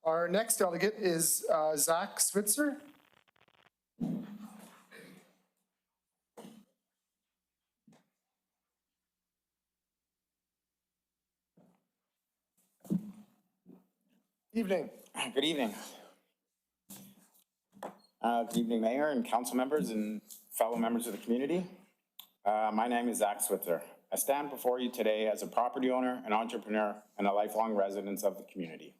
Our next delegate is Zach Switzer. Evening. Good evening. Good evening, Mayor and council members and fellow members of the community. My name is Zack Switzer. I stand before you today as a property owner, an entrepreneur, and a lifelong resident of the community.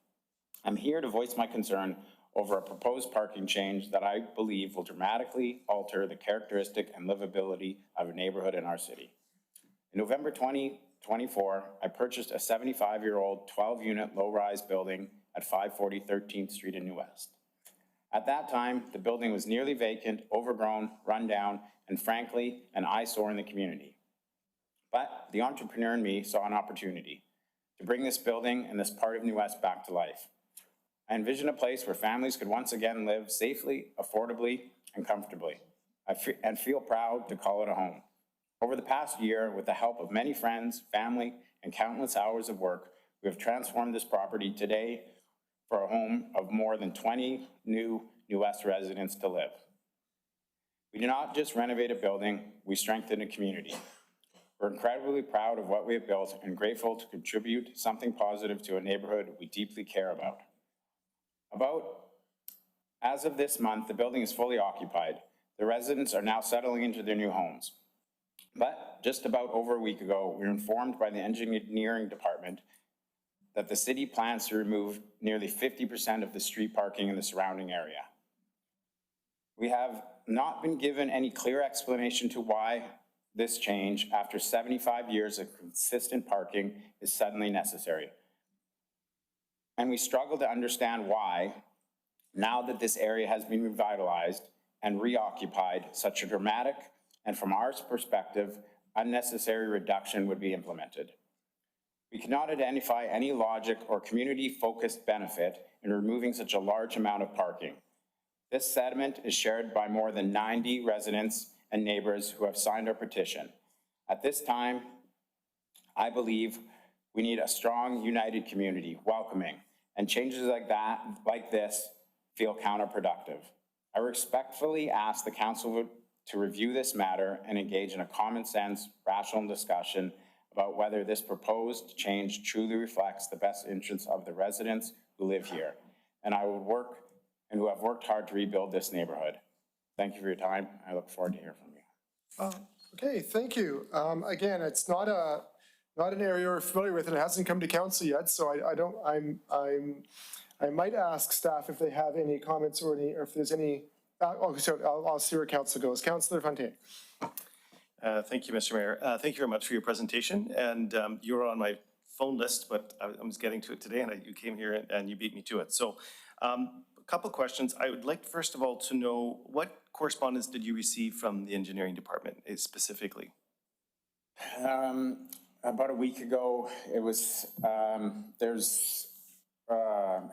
I'm here to voice my concern over a proposed parking change that I believe will dramatically alter the characteristic and livability of a neighborhood in our city. In November 2024, I purchased a 75-year-old 12-unit low-rise building at 540 13th Street in New West. At that time, the building was nearly vacant, overgrown, run down, and frankly, an eyesore in the community. But the entrepreneur in me saw an opportunity to bring this building and this part of New West back to life. I envisioned a place where families could once again live safely, affordably, and comfortably, and feel proud to call it a home. Over the past year, with the help of many friends, family, and countless hours of work, we have transformed this property today for a home of more than 20 New West residents to live. We do not just renovate a building, we strengthen a community. We're incredibly proud of what we have built and grateful to contribute something positive to a neighborhood we deeply care about. As of this month, the building is fully occupied. The residents are now settling into their new homes. But just about over a week ago, we were informed by the engineering department that the city plans to remove nearly 50% of the street parking in the surrounding area. We have not been given any clear explanation to why this change, after 75 years of consistent parking, is suddenly necessary. And we struggle to understand why, now that this area has been revitalized and reoccupied, such a dramatic and, from our perspective, unnecessary reduction would be implemented. We cannot identify any logic or community-focused benefit in removing such a large amount of parking. This sentiment is shared by more than 90 residents and neighbors who have signed our petition. At this time, I believe we need a strong, united community, welcoming, and changes like this feel counterproductive. I respectfully ask the council to review this matter and engage in a common sense, rational discussion about whether this proposed change truly reflects the best interests of the residents who live here, and who have worked hard to rebuild this neighborhood. Thank you for your time. I look forward to hearing from you. Okay, thank you. Again, it's not an area we're familiar with, and it hasn't come to council yet. So I might ask staff if they have any comments or if there's any. I'll see where council goes. Councillor Fontaine. Thank you, Mr. Mayor. Thank you very much for your presentation. And you were on my phone list, but I was getting to it today, and you came here and you beat me to it. So a couple of questions. I would like, first of all, to know what correspondence did you receive from the engineering department specifically? About a week ago, it was, there's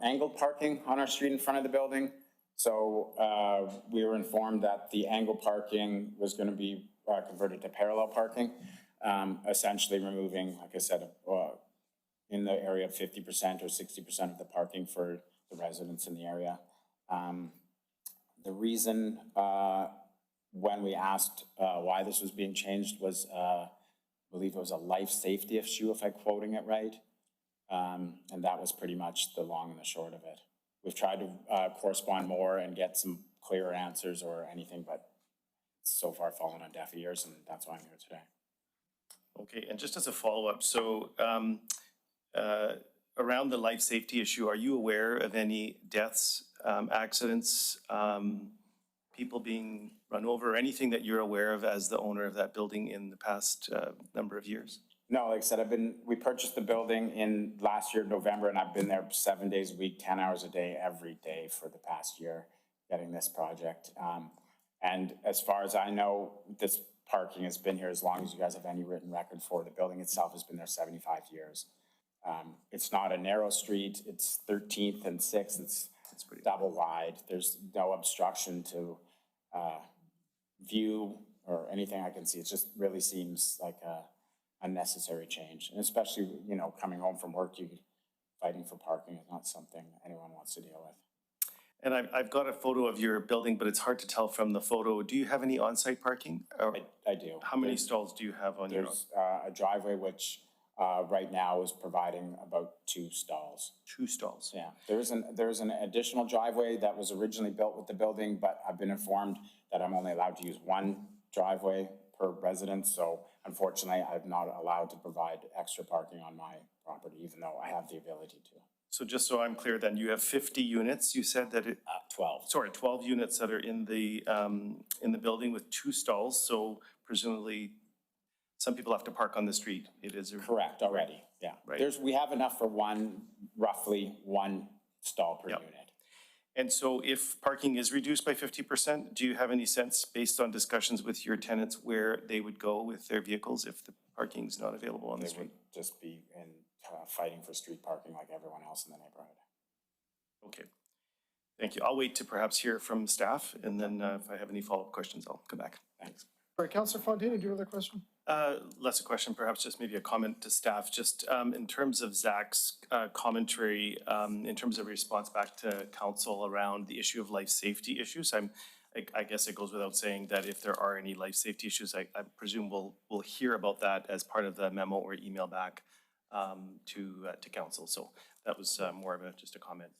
angled parking on our street in front of the building. So we were informed that the angled parking was going to be converted to parallel parking, essentially removing, like I said, in the area of 50% or 60% of the parking for the residents in the area. The reason when we asked why this was being changed was, I believe it was a life safety issue, if I'm quoting it right. And that was pretty much the long and the short of it. We've tried to correspond more and get some clearer answers or anything, but it's so far fallen on deaf ears, and that's why I'm here today. Okay, and just as a follow-up, so around the life safety issue, are you aware of any deaths, accidents, people being run over, anything that you're aware of as the owner of that building in the past number of years? No, like I said, we purchased the building in last year, November, and I've been there 7 days a week, 10 hours a day, every day for the past year, getting this project. And as far as I know, this parking has been here as long as you guys have any written record for. The building itself has been there 75 years. It's not a narrow street. It's 13th and 6th. It's pretty double wide. There's no obstruction to view or anything I can see. It just really seems like a unnecessary change. And especially, you know, coming home from work, fighting for parking is not something anyone wants wants to deal with. And I've got a photo of your building, but it's hard to tell from the photo. Do you have any on-site parking? Or I do. how many stalls do you have on your? There's a driveway which right now is providing about 2 stalls. 2 stalls. Yeah, there's an additional driveway that was originally built with the building, but I've been informed that I'm only allowed to use 1 driveway per residence. So unfortunately, I'm not allowed to provide extra parking on my property, even though I have the ability to. So just so I'm clear then, you have 50 units, you said that it, 12. sorry, 12 units that are in the building with 2 stalls, so presumably some people have to park on the street. It is. Correct, already, yeah. Right. We have enough for roughly one stall per unit. And so if parking is reduced by 50%, do you have any sense, based on discussions with your tenants, where they would go with their vehicles if the parking is not available on the They street? would just be fighting for street parking like everyone else in the neighborhood. Okay, thank you. I'll wait to perhaps hear from staff, and then if I have any follow-up questions, I'll come back. Thanks. All right, Councillor Fontaine, do you have another question? Less a question, perhaps just maybe a comment to staff, just in terms of Zach's commentary, in terms of response back to council around the issue of life safety issues. I guess it goes without saying that if there are any life safety issues, I presume we'll hear about that as part of the memo or email back to council. So that was more of just a comment